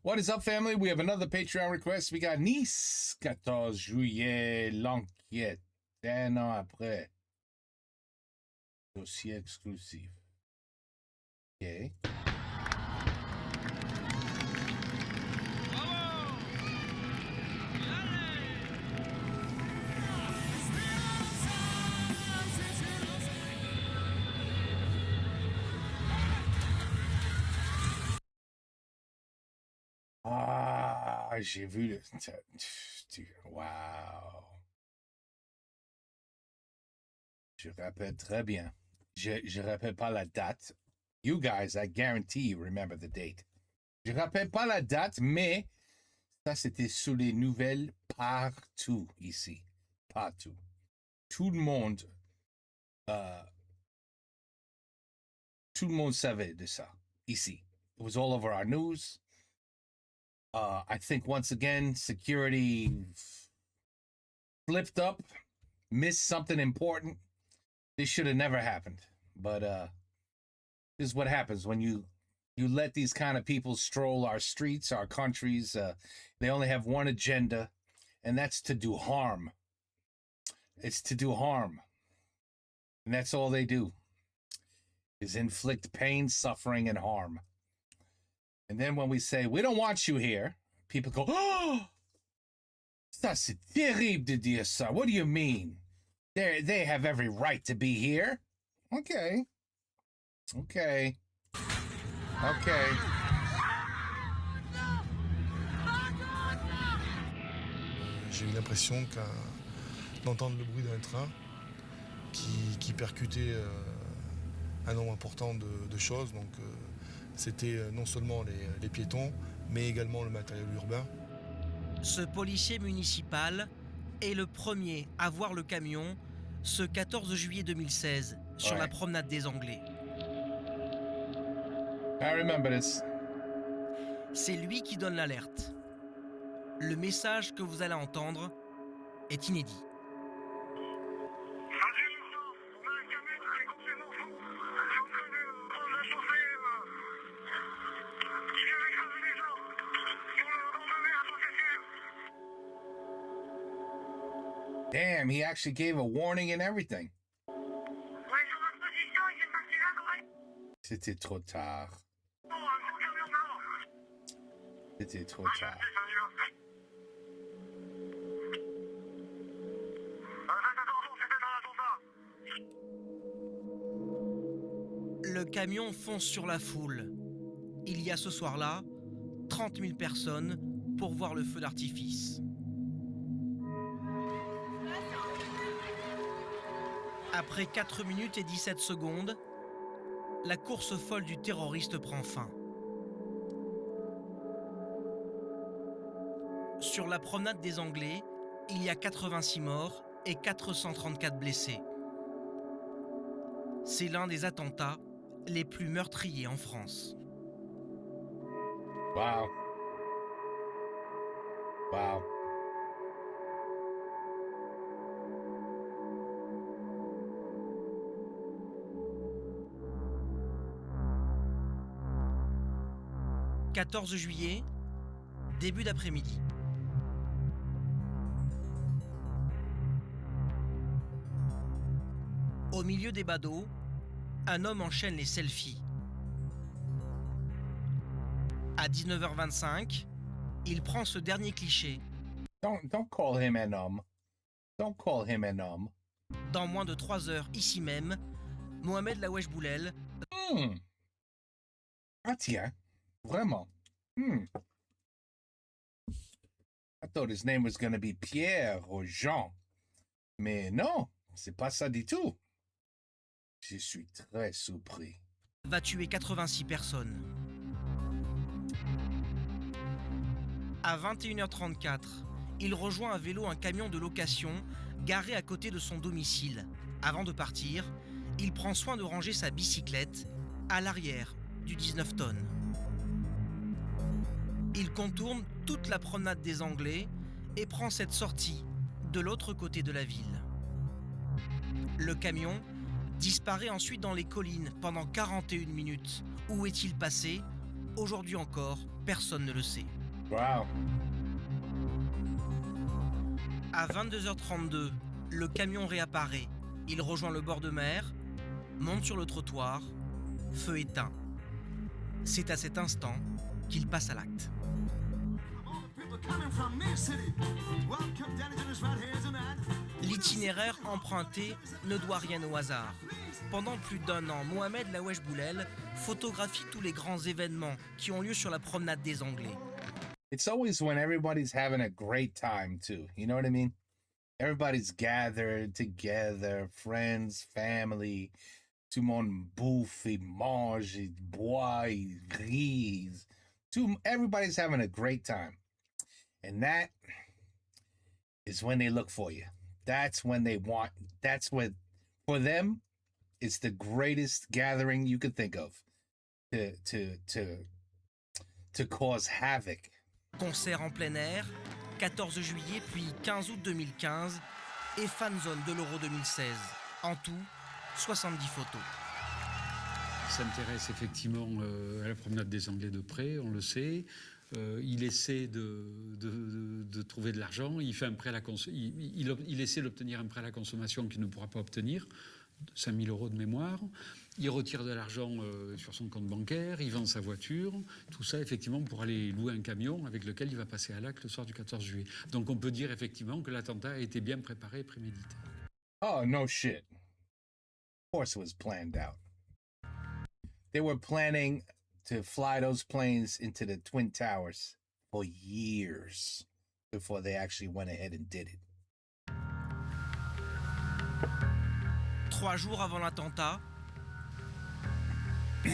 What is up, family? We have another Patreon request. We got Nice, 14 juillet, l'enquête. Un an après. Dossier exclusif. OK. Ah, j'ai vu le... Wow. Je rappelle très bien. Je rappelle pas la date. You guys, I guarantee you remember the date. Je rappelle pas la date, mais ça, c'était sous les nouvelles partout ici. Partout. Tout le monde savait de ça ici. It was all over our news. I think once again, security flipped up, missed something important. This should have never happened. But this is what happens when you let these kind of people stroll our streets, our countries. They only have one agenda, and that's to do harm. It's to do harm. And that's all they do, is inflict pain, suffering, and harm. And then when we say, we don't want you here, people go, oh, ça c'est terrible de dire ça. What do you mean? They have every right to be here. Okay. J'ai eu l'impression d'entendre le bruit d'un train qui percutait un nombre important de choses. Donc, c'était non seulement les piétons, mais également le matériel urbain. Ce policier municipal est le premier à voir le camion ce 14 juillet 2016 sur la promenade des Anglais. I remember this. C'est lui qui donne l'alerte. Le message que vous allez entendre est inédit. Damn, he actually gave a warning and everything. C'était trop tard. C'était trop tard. Le camion fonce sur la foule. Il y a ce soir-là 30 000 personnes pour voir le feu d'artifice. Après 4 minutes et 17 secondes, la course folle du terroriste prend fin. Sur la promenade des Anglais, il y a 86 morts et 434 blessés. C'est l'un des attentats les plus meurtriers en France. Wow. Wow. « 14 juillet, début d'après-midi. Au milieu des badauds, un homme enchaîne les selfies. À 19h25, il prend ce dernier cliché. Don't call him an homme. Don't call him an homme. Dans moins de 3 heures, ici même, Mohamed Lawesh Boulel. Ah tiens, vraiment. I thought his name was going to be Pierre or Jean. Mais non, c'est pas ça du tout. Je suis très surpris. Va tuer 86 personnes. À 21h34, il rejoint à vélo un camion de location garé à côté de son domicile. Avant de partir, il prend soin de ranger sa bicyclette à l'arrière du 19 tonnes. Il contourne toute la promenade des Anglais et prend cette sortie de l'autre côté de la ville. Le camion disparaît ensuite dans les collines pendant 41 minutes. Où est-il passé ? Aujourd'hui encore, personne ne le sait. Wow. À 22h32, le camion réapparaît. Il rejoint le bord de mer, monte sur le trottoir, feu éteint. C'est à cet instant qu'il passe à l'acte. L'itinéraire emprunté ne doit rien au hasard. Pendant plus d'1 an, Mohamed Lawesh Boulel photographie tous les grands événements qui ont lieu sur la promenade des Anglais. It's always when everybody's having a great time too. You know what I mean? Everybody's gathered together, friends, family. Tout le monde bouffe, il mange, il boit, il rit. Everybody's having a great time. And that is when they look for you. That's when they want, that's what, for them, it's the greatest gathering you could think of to cause havoc. Concert en plein air, 14 juillet puis 15 août 2015 et fanzone de l'Euro 2016. En tout, 70 photos. S'intéresse effectivement à la promenade des Anglais de près, on le sait. Il essaie de trouver de l'argent. Il fait un prêt à la il essaie d'obtenir un prêt à la consommation qu'il ne pourra pas obtenir, 5 000 € de mémoire. Il retire de l'argent sur son compte bancaire, il vend sa voiture, tout ça effectivement pour aller louer un camion avec lequel il va passer à l'acte le soir du 14 juillet. Donc on peut dire effectivement que l'attentat a été bien préparé et prémédité. Oh, no shit. Of course it was planned out. They were planning to fly those planes into the Twin Towers for years before they actually went ahead and did it. 3 jours avant l'attentat,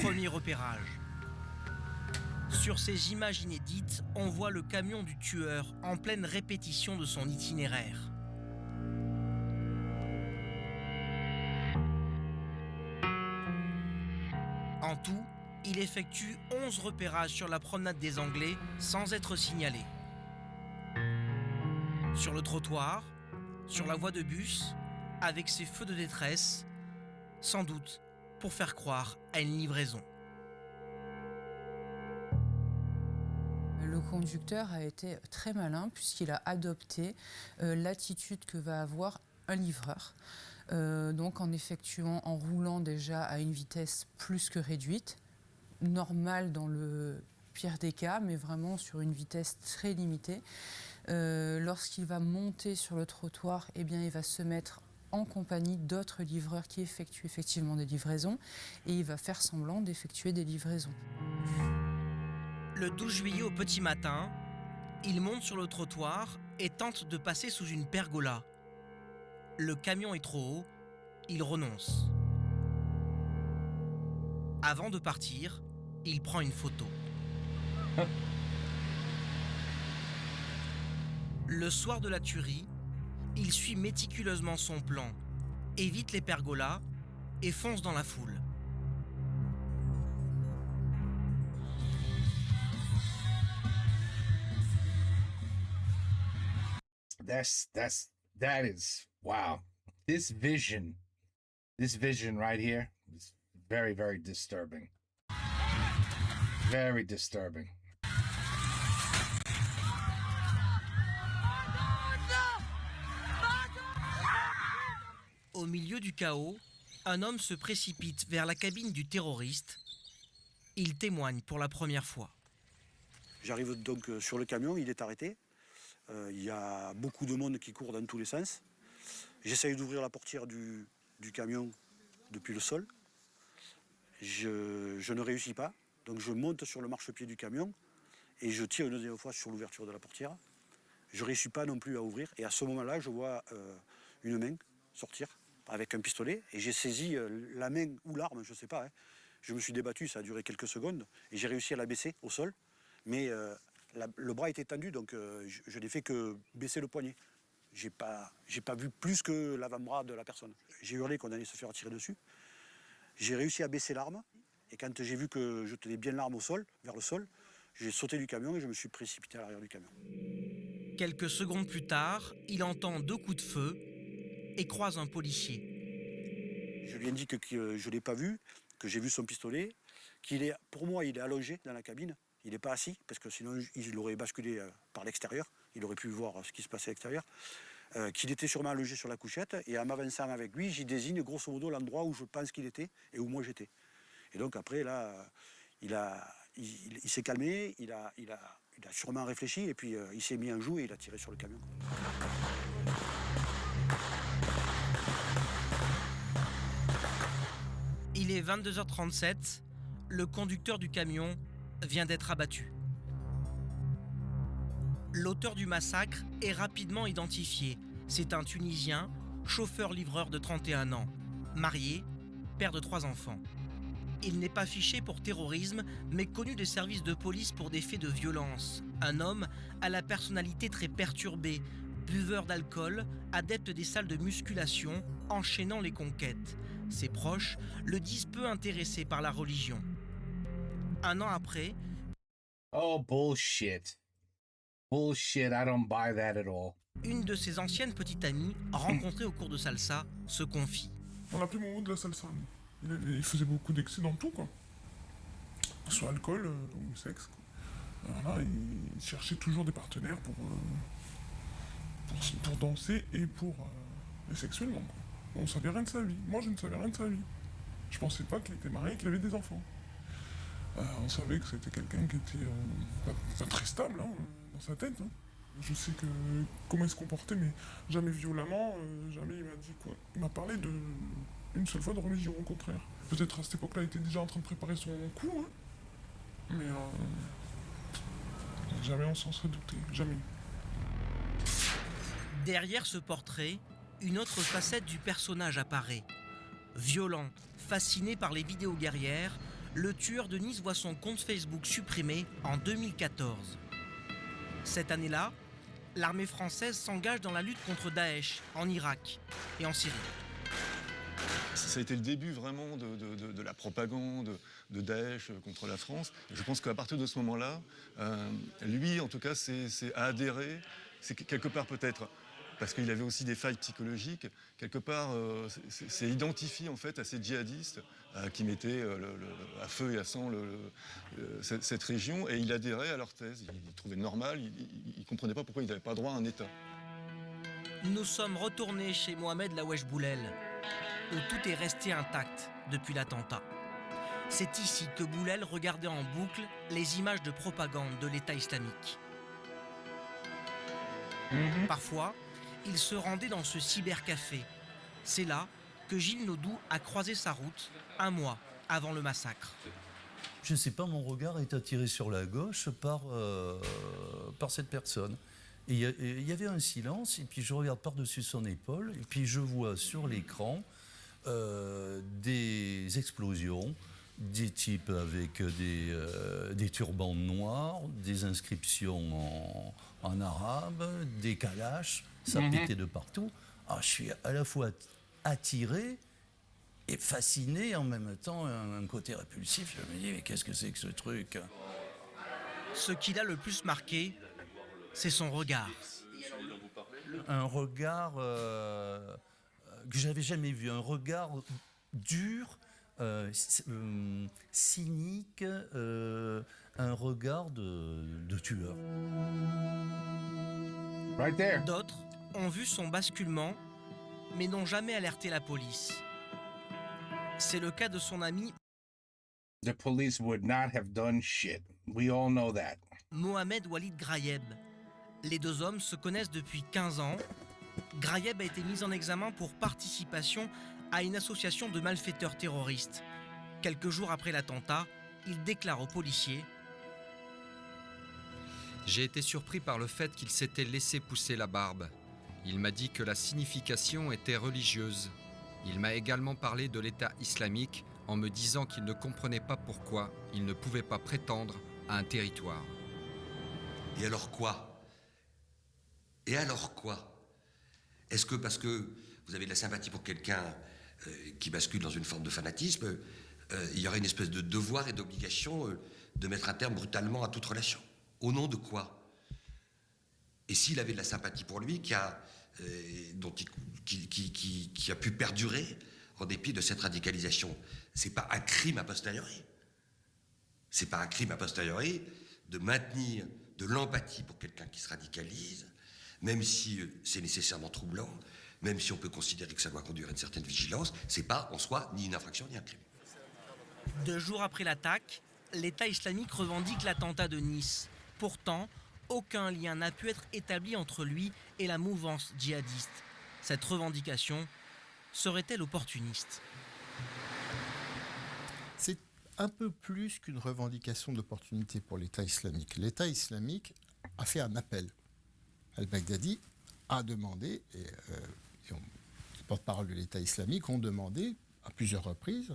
premier repérage. Sur ces images inédites, on voit le camion du tueur en pleine répétition de son itinéraire. En tout, il effectue 11 repérages sur la promenade des Anglais sans être signalé. Sur le trottoir, sur la voie de bus, avec ses feux de détresse, sans doute pour faire croire à une livraison. Le conducteur a été très malin puisqu'il a adopté l'attitude que va avoir un livreur. Donc en roulant déjà à une vitesse plus que réduite, normale dans le pire des cas, mais vraiment sur une vitesse très limitée. Lorsqu'il va monter sur le trottoir, eh bien, il va se mettre en compagnie d'autres livreurs qui effectuent effectivement des livraisons et il va faire semblant d'effectuer des livraisons. Le 12 juillet au petit matin, il monte sur le trottoir et tente de passer sous une pergola. Le camion est trop haut, il renonce. Avant de partir, il prend une photo. Le soir de la tuerie, il suit méticuleusement son plan, évite les pergolas et fonce dans la foule. That is wow. This vision right here is very, very disturbing. Very disturbing. Au milieu du chaos, un homme se précipite vers la cabine du terroriste. Il témoigne pour la première fois. J'arrive donc sur le camion, il est arrêté. Il y a beaucoup de monde qui court dans tous les sens. J'essaye d'ouvrir la portière du camion depuis le sol. Je ne réussis pas. Donc je monte sur le marchepied du camion et je tire une deuxième fois sur l'ouverture de la portière. Je ne réussis pas non plus à ouvrir. Et à ce moment-là, je vois une main sortir avec un pistolet. Et j'ai saisi la main ou l'arme, je ne sais pas. Hein. Je me suis débattu, ça a duré quelques secondes. Et j'ai réussi à la baisser au sol. Mais le bras était tendu, donc je n'ai fait que baisser le poignet. J'ai pas vu plus que l'avant-bras de la personne. J'ai hurlé qu'on allait se faire tirer dessus. J'ai réussi à baisser l'arme. Et quand j'ai vu que je tenais bien l'arme au sol, vers le sol, j'ai sauté du camion et je me suis précipité à l'arrière du camion. Quelques secondes plus tard, il entend 2 coups de feu et croise un policier. Je lui indique que je ne l'ai pas vu, que j'ai vu son pistolet, pour moi, il est allongé dans la cabine. il n'est pas assis, parce que sinon il aurait basculé par l'extérieur, il aurait pu voir ce qui se passait à l'extérieur, qu'il était sûrement allongé sur la couchette, et en m'avançant avec lui, j'y désigne grosso modo l'endroit où je pense qu'il était et où moi j'étais. Et donc après, là, il s'est calmé, il a sûrement réfléchi, et puis il s'est mis en joue et il a tiré sur le camion. Il est 22h37, le conducteur du camion vient d'être abattu. L'auteur du massacre est rapidement identifié. C'est un Tunisien, chauffeur-livreur de 31 ans, marié, père de 3 enfants. Il n'est pas fiché pour terrorisme, mais connu des services de police pour des faits de violence. Un homme à la personnalité très perturbée, buveur d'alcool, adepte des salles de musculation, enchaînant les conquêtes. Ses proches le disent peu intéressé par la religion. Un an après, Oh, bullshit. Bullshit, I don't buy that at all. une de ses anciennes petites amies, rencontrée au cours de salsa, se confie. On l'appelait Momo de la salsa. Il faisait beaucoup d'excès dans tout, quoi. Que ce soit alcool ou sexe, quoi. Voilà, il cherchait toujours des partenaires pour danser et et sexuellement, quoi. On ne savait rien de sa vie. Moi, je ne savais rien de sa vie. Je pensais pas qu'il était marié et qu'il avait des enfants. On savait que c'était quelqu'un qui était pas très stable dans sa tête. Hein. Je sais comment il se comportait, mais jamais violemment, jamais il m'a dit quoi. Il m'a parlé une seule fois de religion, au contraire. Peut-être à cette époque-là, il était déjà en train de préparer son coup, hein. Mais jamais on s'en serait douté, jamais. Derrière ce portrait, une autre facette du personnage apparaît. Violent, fasciné par les vidéos guerrières, le tueur de Nice voit son compte Facebook supprimé en 2014. Cette année-là, l'armée française s'engage dans la lutte contre Daesh en Irak et en Syrie. Ça a été le début vraiment de la propagande de Daesh contre la France. Et je pense qu'à partir de ce moment-là, lui, en tout cas, a adhéré. C'est quelque part peut-être parce qu'il avait aussi des failles psychologiques. Quelque part, c'est identifié en fait à ces djihadistes qui mettaient à feu et à sang cette région, et il adhérait à leur thèse. Il trouvait normal. Il ne comprenait pas pourquoi il n'avait pas droit à un État. Nous sommes retournés chez Mohamed Lawesh Boulel, où tout est resté intact depuis l'attentat. C'est ici que Boulel regardait en boucle les images de propagande de l'État islamique. Parfois, il se rendait dans ce cybercafé. C'est là que Gilles Naudou a croisé sa route un mois avant le massacre. Je ne sais pas, mon regard est attiré sur la gauche par cette personne. Et il y avait un silence, et puis je regarde par-dessus son épaule, et puis je vois sur l'écran des explosions, des types avec des turbans noirs, des inscriptions en arabe, des kalash, ça pétait de partout. Alors, je suis à la fois attiré et fasciné, en même temps un côté répulsif. Je me dis, mais qu'est-ce que c'est que ce truc ? Ce qui l'a le plus marqué, c'est son regard. Un regard que j'avais jamais vu, un regard dur, cynique, un regard de tueur. Right there. D'autres ont vu son basculement, mais n'ont jamais alerté la police. C'est le cas de son ami The police would not have done shit. We all know that. Mohamed Walid Grayeb. Les deux hommes se connaissent depuis 15 ans. Grayeb a été mis en examen pour participation à une association de malfaiteurs terroristes. Quelques jours après l'attentat, il déclare aux policiers: J'ai été surpris par le fait qu'il s'était laissé pousser la barbe. Il m'a dit que la signification était religieuse. Il m'a également parlé de l'État islamique en me disant qu'il ne comprenait pas pourquoi il ne pouvait pas prétendre à un territoire. Et alors quoi ? Et alors quoi ? Est-ce que parce que vous avez de la sympathie pour quelqu'un qui bascule dans une forme de fanatisme, il y aurait une espèce de devoir et d'obligation de mettre un terme brutalement à toute relation ? Au nom de quoi ? Et s'il avait de la sympathie pour lui, qui a pu perdurer en dépit de cette radicalisation, c'est pas un crime a posteriori. C'est pas un crime a posteriori de maintenir de l'empathie pour quelqu'un qui se radicalise, même si c'est nécessairement troublant, même si on peut considérer que ça doit conduire à une certaine vigilance, c'est pas en soi ni une infraction ni un crime. 2 jours après l'attaque, l'État islamique revendique l'attentat de Nice. Pourtant, aucun lien n'a pu être établi entre lui et la mouvance djihadiste. Cette revendication serait-elle opportuniste ? C'est un peu plus qu'une revendication d'opportunité pour l'État islamique. L'État islamique a fait un appel. Al-Baghdadi a demandé, et les porte-parole de l'État islamique ont demandé à plusieurs reprises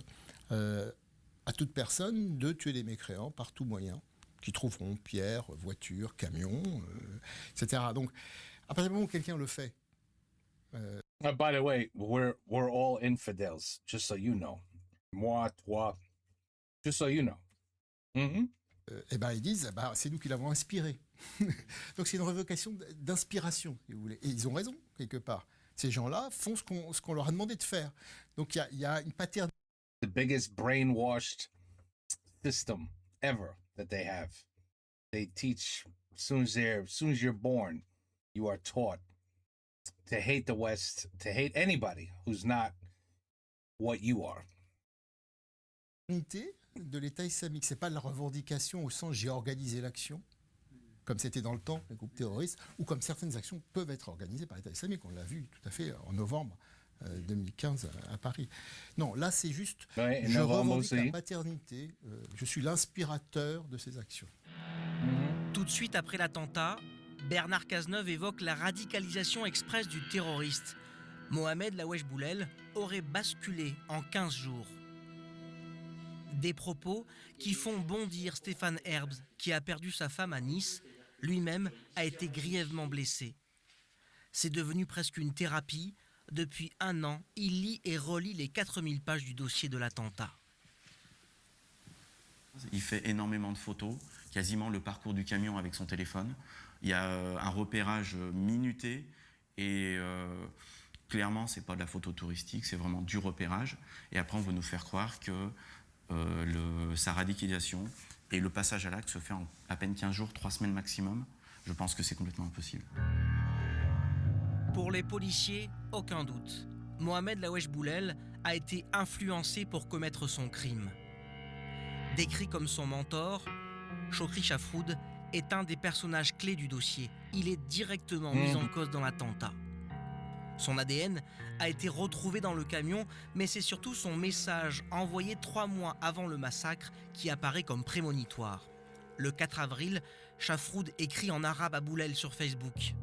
à toute personne de tuer des mécréants par tout moyen, qui trouveront pierres, voitures, camions, etc. Donc, à partir du moment où quelqu'un le fait. By the way, we're all infidels, just so you know. Moi, toi, just so you know. Mm-hmm. Eh ben, ils disent, c'est nous qui l'avons inspiré. Donc c'est une revocation d'inspiration, si vous voulez. Et ils ont raison, quelque part. Ces gens-là font ce qu'on leur a demandé de faire. Donc il y a une paternité. The biggest brainwashed system ever that they have. They teach, as soon as you're born, you are taught to hate the West, to hate anybody who's not what you are. De l'État islamique, c'est pas la revendication au sens j'ai organisé l'action, comme c'était dans le temps les groupes terroristes, ou comme certaines actions peuvent être organisées par l'État islamique. On l'a vu tout à fait en novembre 2015 à Paris. Non, là c'est juste, je revendique la paternité, je suis l'inspirateur de ces actions. Tout de suite après l'attentat, Bernard Cazeneuve évoque la radicalisation express du terroriste. Mohamed Lawesh Boulel aurait basculé en 15 jours. Des propos qui font bondir Stéphane Herbs, qui a perdu sa femme à Nice, lui-même a été grièvement blessé. C'est devenu presque une thérapie. Depuis 1 an, il lit et relit les 4000 pages du dossier de l'attentat. Il fait énormément de photos, quasiment le parcours du camion avec son téléphone. Il y a un repérage minuté et clairement, c'est pas de la photo touristique, c'est vraiment du repérage. Et après, on veut nous faire croire que sa radicalisation et le passage à l'acte se fait en à peine 15 jours, 3 semaines maximum. Je pense que c'est complètement impossible. Pour les policiers, aucun doute. Mohamed Lawesh Boulel a été influencé pour commettre son crime. Décrit comme son mentor, Chokri Chafroud est un des personnages clés du dossier. Il est directement mis en cause dans l'attentat. Son ADN a été retrouvé dans le camion, mais c'est surtout son message envoyé 3 mois avant le massacre qui apparaît comme prémonitoire. Le 4 avril, Chafroud écrit en arabe à Boulel sur Facebook.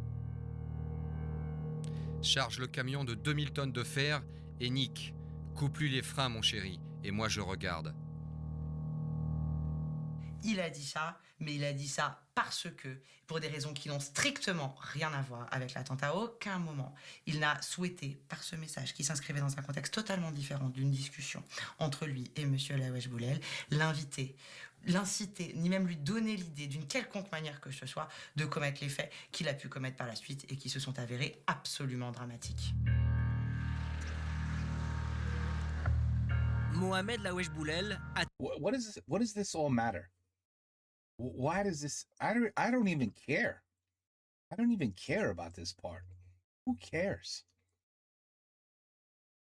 Charge le camion de 2000 tonnes de fer et nique. Coupe-lui les freins, mon chéri, et moi je regarde. Il a dit ça, mais il a dit ça parce que, pour des raisons qui n'ont strictement rien à voir avec l'attentat, à aucun moment, il n'a souhaité, par ce message qui s'inscrivait dans un contexte totalement différent d'une discussion entre lui et M. Lawesh Boulel, l'inciter, ni même lui donner l'idée d'une quelconque manière que ce soit de commettre les faits qu'il a pu commettre par la suite et qui se sont avérés absolument dramatiques. Mohamed Lawesh Boulel a... What does this all matter? Why does this... I don't even care. I don't even care about this part. Who cares?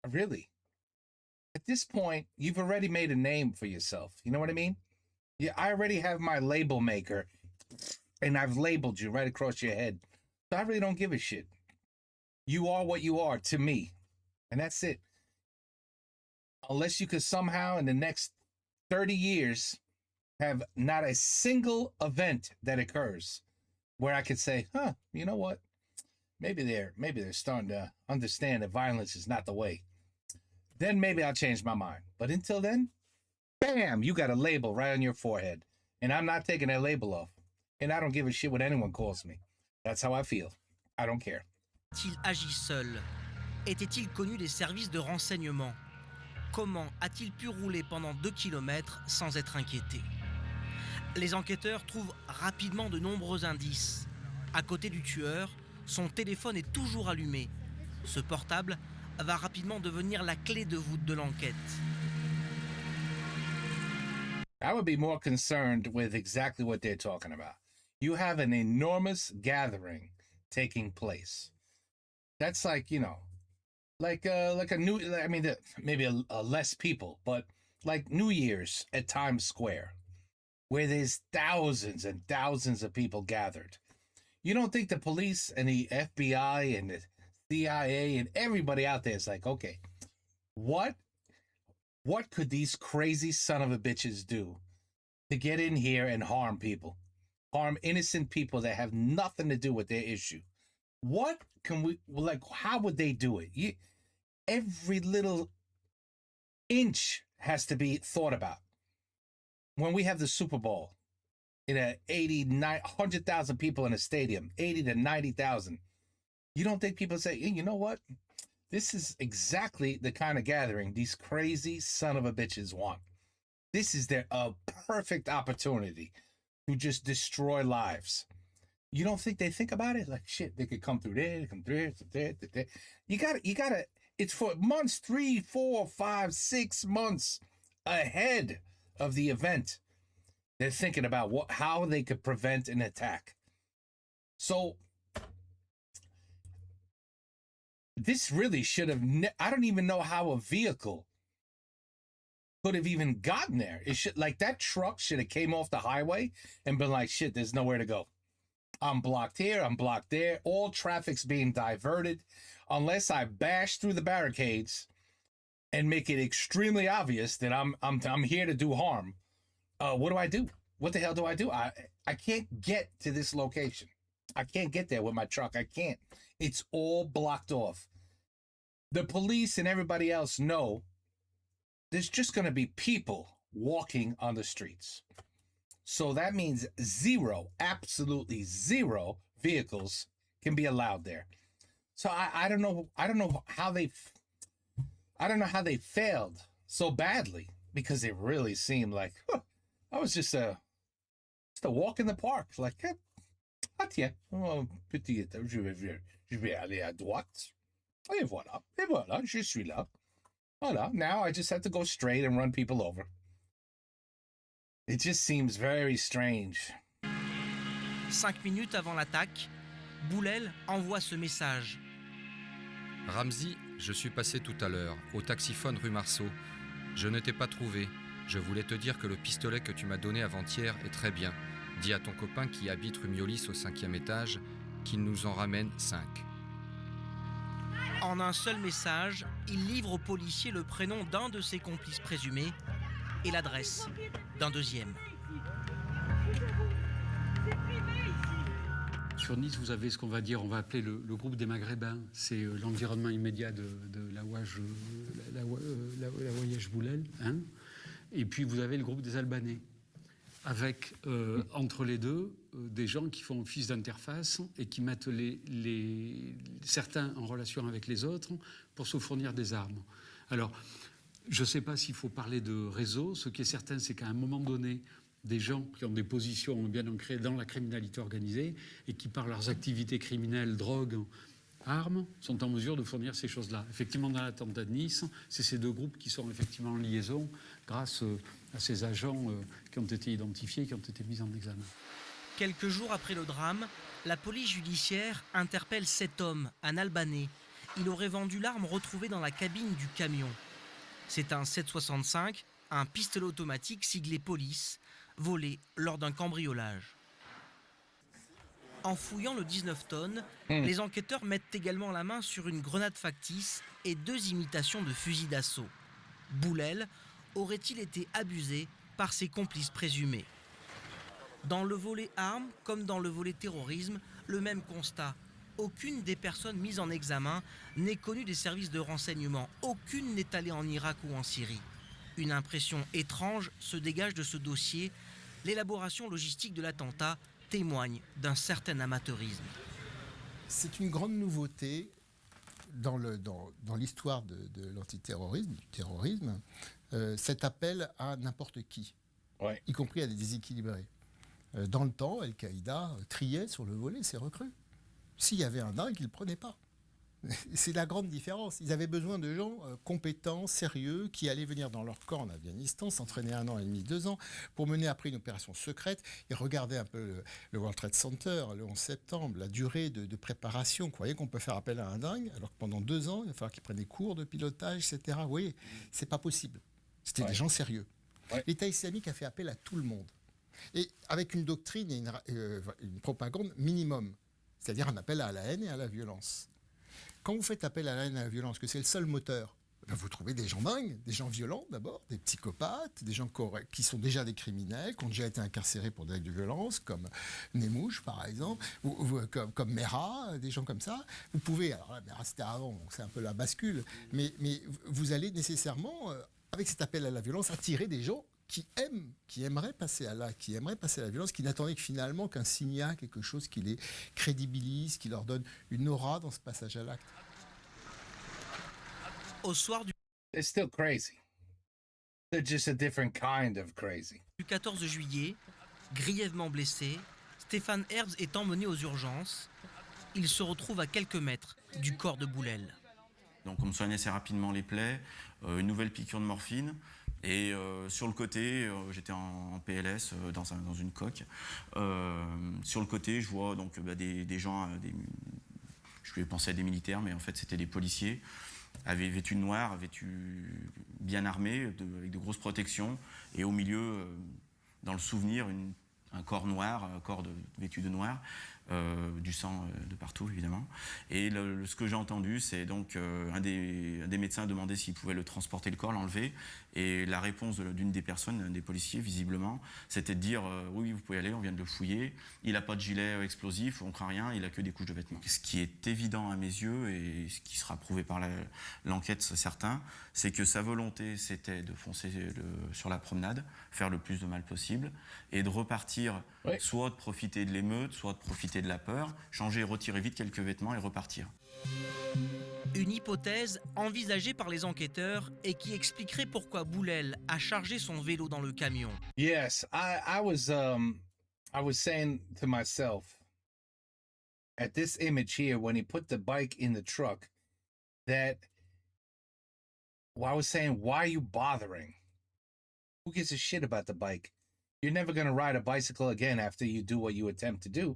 Really? At this point, you've already made a name for yourself. You know what I mean? Yeah, I already have my label maker, and I've labeled you right across your head. So I really don't give a shit. You are what you are to me, and that's it. Unless you could somehow, in the next 30 years, have not a single event that occurs where I could say, you know what? Maybe they're starting to understand that violence is not the way. Then maybe I'll change my mind. But until then, bam, you got a label right on your forehead. And I'm not taking that label off. And I don't give a shit what anyone calls me. That's how I feel. I don't care. A-t-il agi seul? Était-il connu des services de renseignement? Comment a-t-il pu rouler pendant 2 kilomètres sans être inquiété? Les enquêteurs trouvent rapidement de nombreux indices. À côté du tueur, son téléphone est toujours allumé. Ce portable va rapidement devenir la clé de voûte de l'enquête. I would be more concerned with exactly what they're talking about. You have an enormous gathering taking place. That's like, you know, like a new, I mean, maybe a less people, but like New Year's at Times Square, where there's thousands and thousands of people gathered. You don't think the police and the FBI and the CIA and everybody out there is like, okay, what could these crazy son of a bitches do to get in here and harm people? Harm innocent people that have nothing to do with their issue. What can we, like, how would they do it? Every little inch has to be thought about. When we have the Super Bowl in 100,000 people in a stadium, 80 to 90,000, you don't think people say, hey, you know what? This is exactly the kind of gathering these crazy son of a bitches want. This is a perfect opportunity to just destroy lives. You don't think they think about it? Like, shit, they could come through there, come through there. You gotta, it's for months, 3, 4, 5, 6 months ahead of the event. They're thinking about how they could prevent an attack. So this really should have, I don't even know how a vehicle could have even gotten there. It should, like, that truck should have came off the highway and been like, shit, there's nowhere to go. I'm blocked here, I'm blocked there. All traffic's being diverted. Unless I bash through the barricades and make it extremely obvious that I'm here to do harm. What do I do? What the hell do I do? I can't get to this location. I can't get there with my truck. I can't. It's all blocked off. The police and everybody else know there's just going to be people walking on the streets. So that means absolutely zero vehicles can be allowed there. So I don't know how they failed so badly, because it really seemed like I was just a walk in the park. Like, tiens, peut-être je vais aller à droite. Et voilà, je suis là. Voilà, now I just have to go straight and run people over. It just seems very strange. 5 minutes avant l'attaque, Boulel envoie ce message. Ramzi, je suis passé tout à l'heure, au taxiphone rue Marceau. Je ne t'ai pas trouvé. Je voulais te dire que le pistolet que tu m'as donné avant-hier est très bien. Dis à ton copain qui habite rue Miolis au 5e étage qu'il nous en ramène 5. En un seul message, il livre au policier le prénom d'un de ses complices présumés et l'adresse d'un deuxième. Sur Nice, vous avez ce qu'on va dire, on va appeler le groupe des Maghrébins. C'est l'environnement immédiat de la Ouayesh Boulel. Hein. Et puis vous avez le groupe des Albanais, avec entre les deux des gens qui font office d'interface et qui mettent certains en relation avec les autres pour se fournir des armes. Alors, je ne sais pas s'il faut parler de réseau. Ce qui est certain, c'est qu'à un moment donné, des gens qui ont des positions bien ancrées dans la criminalité organisée et qui, par leurs activités criminelles, drogue, armes, sont en mesure de fournir ces choses-là. Effectivement, dans l'attentat de Nice, c'est ces deux groupes qui sont effectivement en liaison grâce à ces agents qui ont été identifiés, qui ont été mis en examen. Quelques jours après le drame, la police judiciaire interpelle 7 hommes, un Albanais. Il aurait vendu l'arme retrouvée dans la cabine du camion. C'est un 7,65, un pistolet automatique siglé police, volé lors d'un cambriolage. En fouillant le 19 tonnes, les enquêteurs mettent également la main sur une grenade factice et 2 imitations de fusils d'assaut. Boulel aurait-il été abusé par ses complices présumés? Dans le volet armes, comme dans le volet terrorisme, le même constat. Aucune des personnes mises en examen n'est connue des services de renseignement. Aucune n'est allée en Irak ou en Syrie. Une impression étrange se dégage de ce dossier. L'élaboration logistique de l'attentat témoigne d'un certain amateurisme. C'est une grande nouveauté dans l'histoire de l'antiterrorisme, du terrorisme, cet appel à n'importe qui, y compris à des déséquilibrés. Dans le temps, Al-Qaïda triait sur le volet ses recrues. S'il y avait un dingue, il ne le prenait pas. C'est la grande différence. Ils avaient besoin de gens compétents, sérieux, qui allaient venir dans leur camp en Afghanistan, s'entraîner 1 an et demi, 2 ans, pour mener après une opération secrète et regarder un peu le World Trade Center, le 11 septembre, la durée de préparation. Vous voyez qu'on peut faire appel à un dingue, alors que pendant 2 ans, il va falloir qu'ils prennent des cours de pilotage, etc. Vous voyez, c'est pas possible. C'était des gens sérieux. L'État islamique a fait appel à tout le monde. Et avec une doctrine et une propagande minimum, c'est-à-dire un appel à la haine et à la violence. Quand vous faites appel à la haine et à la violence, que c'est le seul moteur, vous trouvez des gens dingues, des gens violents d'abord, des psychopathes, des gens qui sont déjà des criminels, qui ont déjà été incarcérés pour des actes de violence, comme Nemouche par exemple, ou comme Mera, des gens comme ça. Vous pouvez, alors là, Mera c'était avant, donc c'est un peu la bascule, mais vous allez nécessairement, avec cet appel à la violence, attirer des gens qui aimeraient passer à l'acte, qui aimeraient passer à la violence, qui n'attendaient que finalement qu'un signal, quelque chose qui les crédibilise, qui leur donne une aura dans ce passage à l'acte. Au soir They're still crazy. They're just a different kind of crazy. du 14 juillet, grièvement blessé, Stéphane Herbs est emmené aux urgences. Il se retrouve à quelques mètres du corps de Boulel. Donc on me soignait assez rapidement les plaies, une nouvelle piqûre de morphine. Et sur le côté, j'étais en PLS dans une coque. Sur le côté, je vois donc des gens, je pouvais penser à des militaires, mais en fait c'était des policiers, vêtus de noir, vêtus bien armés, avec de grosses protections. Et au milieu, dans le souvenir, un corps noir, vêtu de noir. Du sang de partout évidemment. Et ce que j'ai entendu, c'est donc un des médecins demandait s'il pouvait le transporter le corps, l'enlever. Et la réponse d'une des personnes, des policiers visiblement, c'était de dire oui, vous pouvez aller, on vient de le fouiller. Il n'a pas de gilet explosif, on craint rien, il a que des couches de vêtements. Ce qui est évident à mes yeux et ce qui sera prouvé par l'enquête, c'est certain, c'est que sa volonté c'était de foncer sur la promenade, faire le plus de mal possible et de repartir, soit de profiter de l'émeute, soit de profiter de la peur, changer et retirer vite quelques vêtements et repartir. Une hypothèse envisagée par les enquêteurs et qui expliquerait pourquoi Boulel a chargé son vélo dans le camion. Yes, I was saying to myself, at this image here, when he put the bike in the truck, that I was saying, why are you bothering? Who gives a shit about the bike? You're never going to ride a bicycle again after you do what you attempt to do.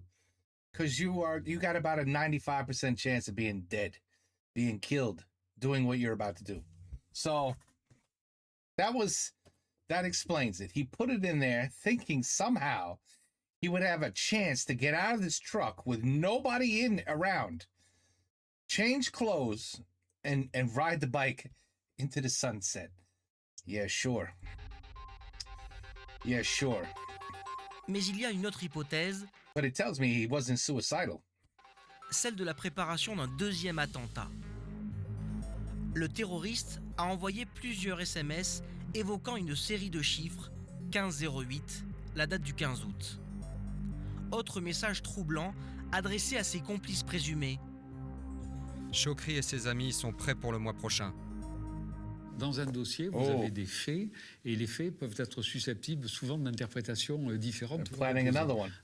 Because you got about a 95% chance of being dead, being killed, doing what you're about to do. So that explains it. He put it in there thinking somehow he would have a chance to get out of this truck with nobody around, change clothes, and ride the bike into the sunset. Yeah, sure. Yeah, sure. Mais il y a une autre hypothèse. But it tells me he wasn't suicidal. Celle de la préparation d'un deuxième attentat. Le terroriste a envoyé plusieurs SMS évoquant une série de chiffres, 1508, la date du 15 août. Autre message troublant adressé à ses complices présumés. Chokri et ses amis sont prêts pour le mois prochain. Dans un dossier, vous avez des faits, et les faits peuvent être susceptibles souvent d'interprétations différentes.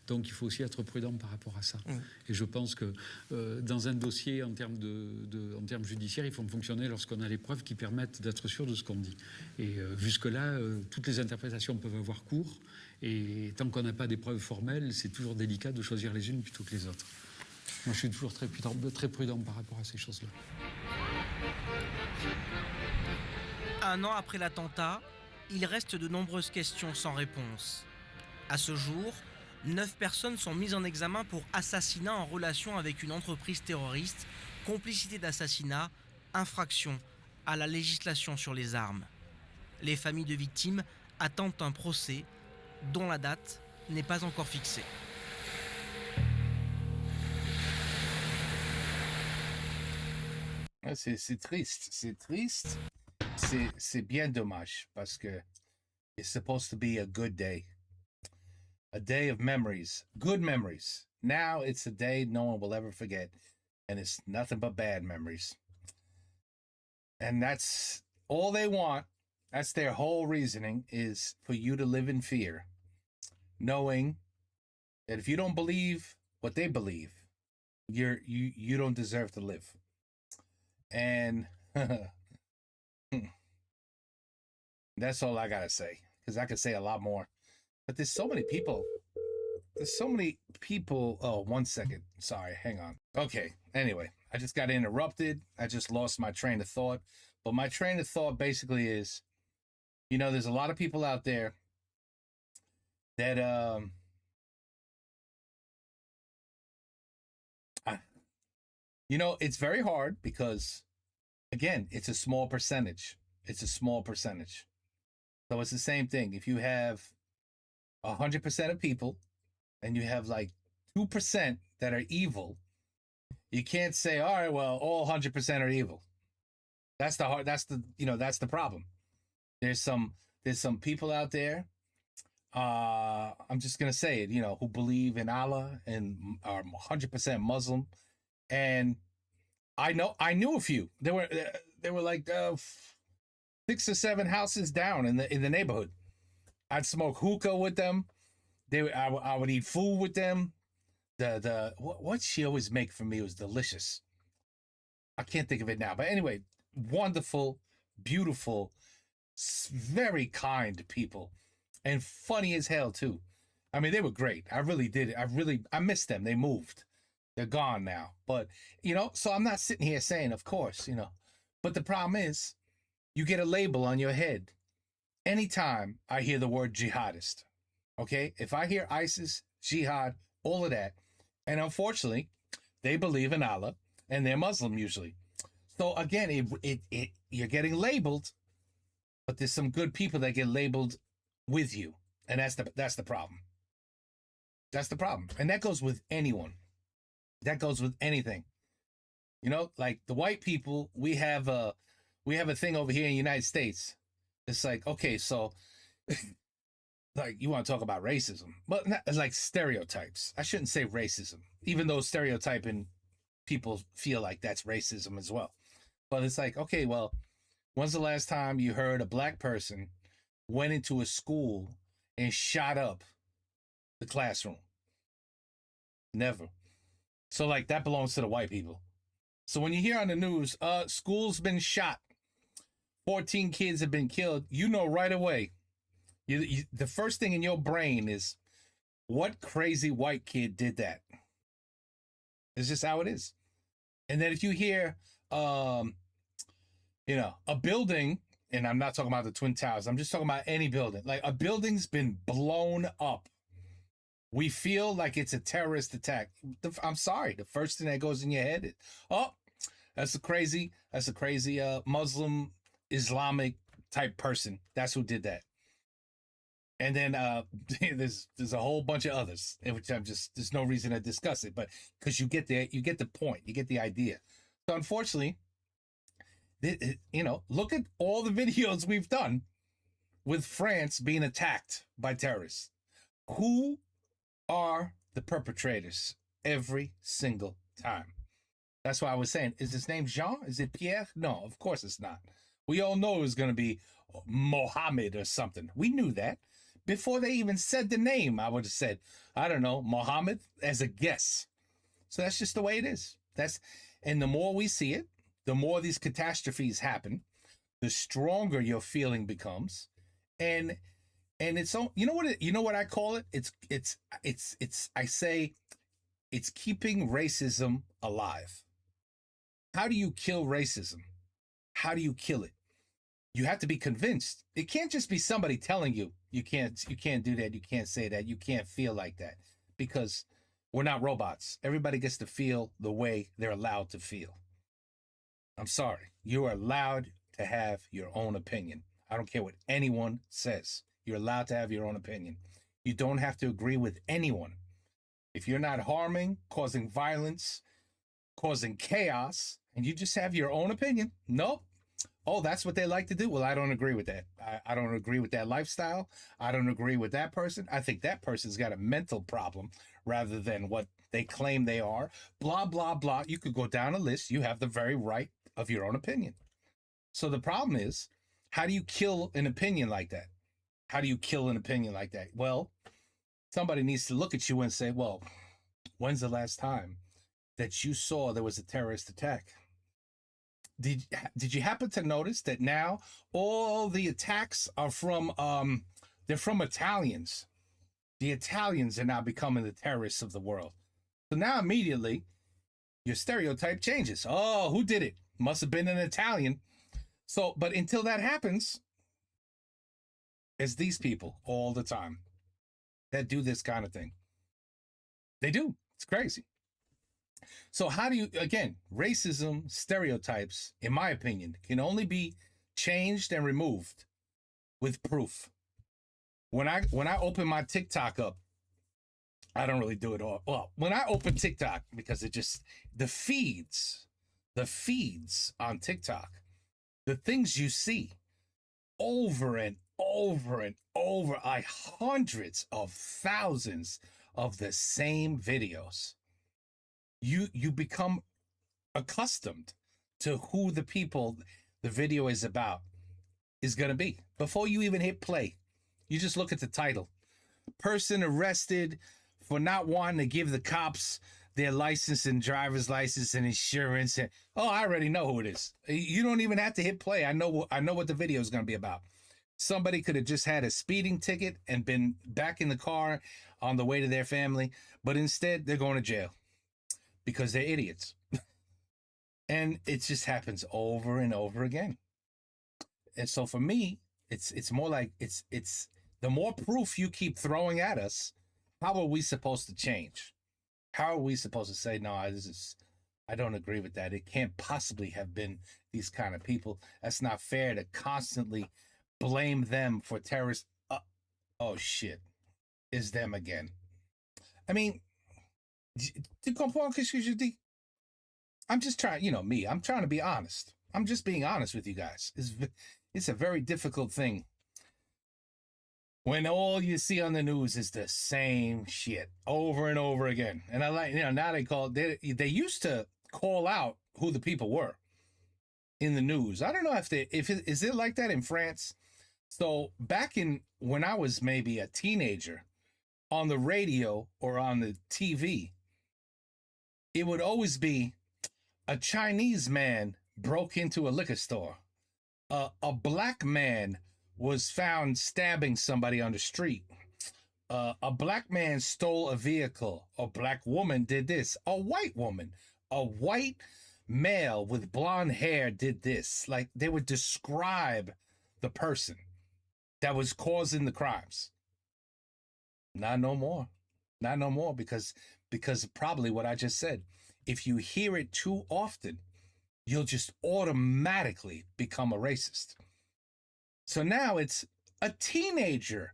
Donc il faut aussi être prudent par rapport à ça. Et je pense que dans un dossier, en termes judiciaires, il faut fonctionner lorsqu'on a les preuves qui permettent d'être sûr de ce qu'on dit. Et jusque-là, toutes les interprétations peuvent avoir cours, et tant qu'on n'a pas des preuves formelles, c'est toujours délicat de choisir les unes plutôt que les autres. Moi, je suis toujours très prudent par rapport à ces choses-là. Un an après l'attentat, il reste de nombreuses questions sans réponse. À ce jour, 9 personnes sont mises en examen pour assassinat en relation avec une entreprise terroriste, complicité d'assassinat, infraction à la législation sur les armes. Les familles de victimes attendent un procès dont la date n'est pas encore fixée. C'est triste, c'est bien dommage parce que it's supposed to be a good day of memories, good memories. Now it's a day no one will ever forget, and it's nothing but bad memories. And that's all they want. That's their whole reasoning, is for you to live in fear, knowing that if you don't believe what they believe, you don't deserve to live. And that's all I gotta say, because I could say a lot more. But there's so many people. There's so many people. Oh, 1 second. Sorry, hang on. Okay, anyway, I just got interrupted. I just lost my train of thought. But my train of thought basically is, you know, there's a lot of people out there that you know, it's very hard because, again, it's a small percentage. It's a small percentage. So it's the same thing. If you have 100% of people and you have like 2% that are evil, you can't say, all right, well, all 100% are evil. That's the problem. There's some people out there, I'm just going to say it, you know, who believe in Allah and are 100% Muslim. And I knew a few. There were like 6 or 7 houses down in the neighborhood. I'd smoke hookah with them. I would eat food with them. What she always make for me was delicious. I can't think of it now, but anyway, wonderful, beautiful, very kind people, and funny as hell too. I mean, they were great. I really did. I missed them. They moved. They're gone now. But, you know, so I'm not sitting here saying, of course, you know. But the problem is, you get a label on your head anytime I hear the word jihadist. Okay? If I hear ISIS, jihad, all of that, and unfortunately, they believe in Allah, and they're Muslim usually. So again, you're getting labeled, but there's some good people that get labeled with you. And that's the problem. That's the problem. And that goes with anyone. That goes with anything. You know, like the white people, we have a thing over here in the United States. It's like, okay, so like you want to talk about racism, but not, like stereotypes. I shouldn't say racism, even though stereotyping people feel like that's racism as well. But it's like, okay, well, when's the last time you heard a black person went into a school and shot up the classroom? Never. So like that belongs to the white people. So when you hear on the news, school's been shot, 14 kids have been killed, you know right away. The first thing in your brain is, what crazy white kid did that? It's just how it is. And then if you hear, you know, a building, and I'm not talking about the Twin Towers, I'm just talking about any building. Like a building's been blown up. We feel like it's a terrorist attack. I'm sorry. The first thing that goes in your head is, oh, that's a crazy Muslim Islamic type person. That's who did that. And then there's a whole bunch of others, which there's no reason to discuss it, but because you get the point, you get the idea. So unfortunately, you know, look at all the videos we've done with France being attacked by terrorists. Who are the perpetrators every single time? That's why I was saying, is his name Jean? Is it Pierre? No, of course it's not. We all know it was going to be Mohammed or something. We knew that. Before they even said the name, I would have said, I don't know, Mohammed as a guess. So that's just the way it is. And the more we see it, the more these catastrophes happen, the stronger your feeling becomes. And it's so, you know what I call it? I say it's keeping racism alive. How do you kill racism? How do you kill it? You have to be convinced. It can't just be somebody telling you you can't do that, you can't say that, you can't feel like that, because we're not robots. Everybody gets to feel the way they're allowed to feel. I'm sorry. You are allowed to have your own opinion. I don't care what anyone says. You're allowed to have your own opinion. You don't have to agree with anyone. If you're not harming, causing violence, causing chaos, and you just have your own opinion, nope. Oh, that's what they like to do? Well, I don't agree with that. I don't agree with that lifestyle. I don't agree with that person. I think that person's got a mental problem rather than what they claim they are. Blah, blah, blah. You could go down a list. You have the very right of your own opinion. So the problem is, how do you kill an opinion like that? How do you kill an opinion like that? Well, somebody needs to look at you and say, well, when's the last time that you saw there was a terrorist attack? did you happen to notice that now all the attacks are from they're from Italians? The Italians are now becoming the terrorists of the world. So now immediately your stereotype changes. Oh, who did it? Must have been an Italian. So, but until that happens, it's these people all the time that do this kind of thing. They do. It's crazy. So how do you, again, racism, stereotypes, in my opinion, can only be changed and removed with proof. When I open my TikTok up, I don't really do it all. Well, when I open TikTok, because it just, the feeds on TikTok, the things you see over and over and over, hundreds of thousands of the same videos. You become accustomed to who the people the video is about is going to be. Before you even hit play, you just look at the title. Person arrested for not wanting to give the cops their license and driver's license and insurance. And, oh, I already know who it is. You don't even have to hit play. I know what the video is going to be about. Somebody could have just had a speeding ticket and been back in the car on the way to their family, but instead they're going to jail because they're idiots. And it just happens over and over again. And so for me, it's more like it's the more proof you keep throwing at us, how are we supposed to change? How are we supposed to say, no, I don't agree with that. It can't possibly have been these kind of people. That's not fair to constantly blame them for terrorists. Oh shit, it's them again. I mean, tu comprends ce que je dis? I'm just trying, I'm trying to be honest. I'm just being honest with you guys. It's a very difficult thing when all you see on the news is the same shit over and over again. And I like, now they used to call out who the people were in the news. I don't know is it like that in France? So back when I was maybe a teenager, on the radio or on the TV, it would always be a Chinese man broke into a liquor store. A black man was found stabbing somebody on the street. A black man stole a vehicle. A black woman did this. A white male with blonde hair did this. Like, they would describe the person that was causing the crimes. Not no more. Not no more, because probably what I just said. If you hear it too often, you'll just automatically become a racist. So now it's a teenager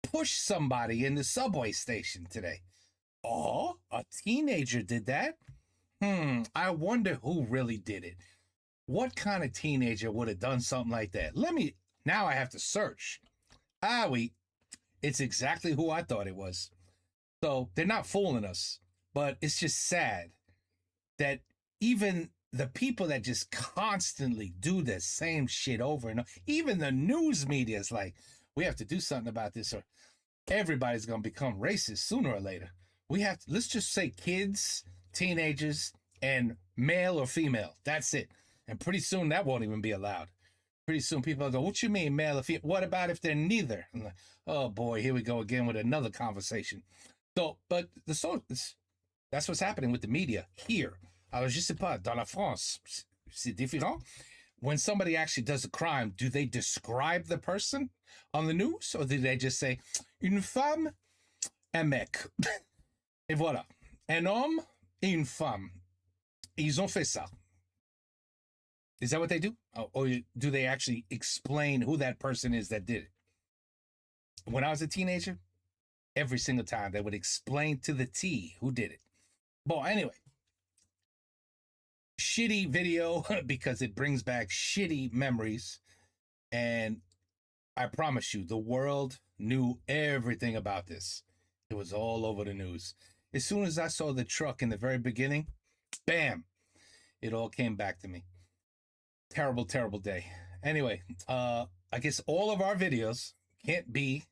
pushed somebody in the subway station today. Oh, a teenager did that? I wonder who really did it. What kind of teenager would have done something like that? Now I have to search. It's exactly who I thought it was. So they're not fooling us, but it's just sad that even the people that just constantly do the same shit over and over, even the news media is like, we have to do something about this, or everybody's going to become racist sooner or later. Let's just say kids, teenagers, and male or female. That's it. And pretty soon that won't even be allowed. Pretty soon people will go, what you mean male or female? What about if they're neither? I'm like, oh boy, here we go again with another conversation. So, but that's what's happening with the media here. Alors, je sais pas, dans la France, c'est différent. When somebody actually does a crime, do they describe the person on the news? Or do they just say, une femme, un mec? Et voilà. Un homme et une femme. Ils ont fait ça. Is that what they do? Or do they actually explain who that person is that did it? When I was a teenager, every single time they would explain to the T who did it. Well, anyway. Shitty video because it brings back shitty memories. And I promise you, the world knew everything about this. It was all over the news. As soon as I saw the truck in the very beginning, bam, it all came back to me. Terrible, terrible day. Anyway, I guess all of our videos can't be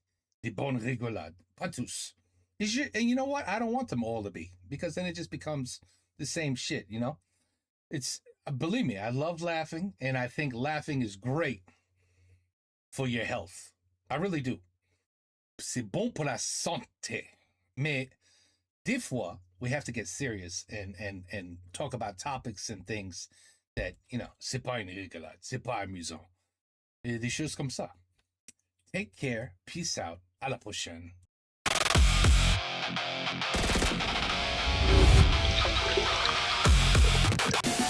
de bonne rigolade. Pas tous. And you know what? I don't want them all to be, because then it just becomes the same shit, believe me, I love laughing, and I think laughing is great for your health. I really do. C'est bon pour la santé. Mais des fois, we have to get serious and talk about topics and things that, you know, c'est pas une rigolade, c'est pas amusant. Et des choses comme ça. Take care. Peace out. À la prochaine.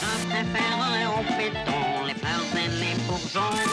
Un préféré au béton, les fleurs et les bourgeons.